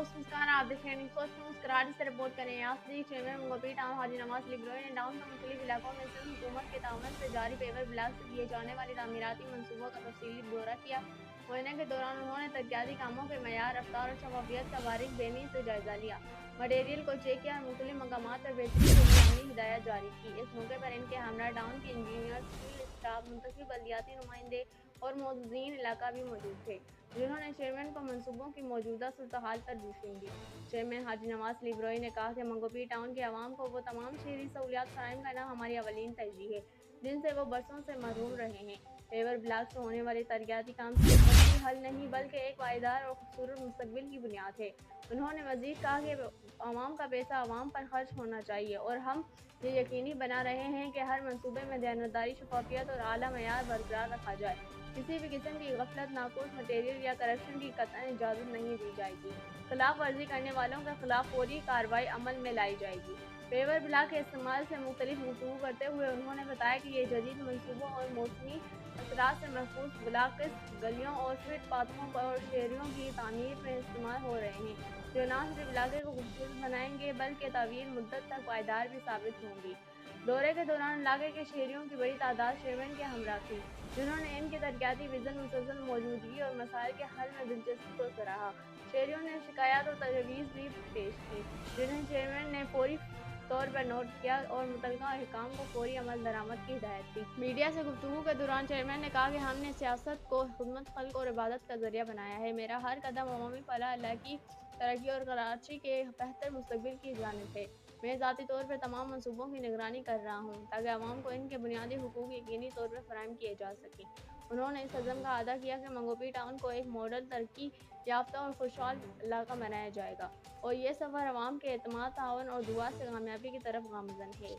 दोस्त मुस्कान आप देख रहे हैं न्यूज़ फर्स्ट न्यूज़ कराची से रिपोर्ट करें। यासरी चेयरमैन मंगोपी टाउन हाजी नवाज लिब्रोई ने टाउन के मुख्तलिफ इलाकों में सिंध हुकूमत के ताउन से जारी पेवर ब्लॉक से किए जाने वाले तामीराती मनसूबों का तफसीली ब्यौरा किया। मुआयने के दौरान उन्होंने तरक्याती कामों के मयार, रफ्तार और शफाफियत का बारीक बेनी से जायजा लिया, मटेरियल को चेक किया और मुख्तलिफ मकामात पर बेहतरी के लिए अमली हिदायत जारी की। इस मौके पर इनके हमरा टाउन के इंजीनियर, फील्ड स्टाफ, मुंतखब बल्दियाती नुमाइंदे और मोअज़्ज़िज़ीन इलाका भी मौजूद थे, जिन्होंने चेयरमैन को मनसूबों की मौजूदा सूरत-ए-हाल पर ब्रीफिंग दी। चेयरमैन हाजी नवाज लिब्रोई ने कहा कि मंगोपी टाउन के अवाम को वो तमाम शहरी सहूलियात फराहम करना हमारी अवलीन तरजीह है, जिनसे वो बरसों से महरूम रहे हैं। पेवर ब्लॉक से होने वाले तरक्याती काम सिर्फ वक्ती हल नहीं बल्कि एक पायदार और खूबसूरत मुस्तकबिल की बुनियाद है। उन्होंने मज़ीद कहा कि अवाम का पैसा अवाम पर खर्च होना चाहिए और हम ये यकीनी बना रहे हैं कि हर मनसूबे में दयानतदारी, शफाफियत और आला मयार बरकरार रखा जाए। किसी भी किस्म की गफलत, नाकूस मटेरियल या करप्शन की कतई इजाज़त नहीं दी जाएगी। खिलाफ वर्जी करने वालों के खिलाफ फौरी कार्रवाई अमल में लाई जाएगी। पेवर ब्लॉक के इस्तेमाल से मुख्तलिफ गुफ्तगू करते हुए उन्होंने बताया कि ये जदीद मनसूबों और मौसमी असरात से महफूज ब्लॉक्स, गलियों और फुट पाथों और शहरों की तामीर में इस्तेमाल हो रहे हैं, जो न सिर्फ इलाके को खूबसूरत बनाएंगे बल्कि तवील मुद्दत तक पायदार भी साबित होंगी। दौरे के दौरान इलाके के शहरियों की बड़ी तादाद चेयरमैन के हमरा थी, जिन्होंने इनके तरक्याती विजन, मुसलसल मौजूदगी और मसाइल के हल में दिलचस्पी को सराहा। शहरियों ने शिकायत और तजवीज़ भी पेश की, जिन्हें चेयरमैन ने फौरी तौर पर नोट किया और मुतल्लिका अहकाम को फौरी अमल दरामद की हिदायत दी। मीडिया से गुफ्तगू के दौरान चेयरमैन ने कहा कि हमने सियासत को खिदमत खल्क और इबादत का जरिया बनाया है। मेरा हर कदम अवामी फलाह, इलाकी तरक्की और कराची के बेहतर मुस्तकबिल की जानिब है। मैं ज़ाती तौर पर तमाम मनसूबों की निगरानी कर रहा हूँ ताकि अवाम को इनके बुनियादी हुकूक यकीनी तौर पर फराहम किए जा सकें। उन्होंने इस अज़्म का अदा किया कि मंगोपी टाउन को एक मॉडल, तरक्की याफ्ता और खुशहाल इलाका बनाया जाएगा और ये सफ़र अवाम के एतमाद, ताउन और दुआ से कामयाबी की तरफ गामज़न है।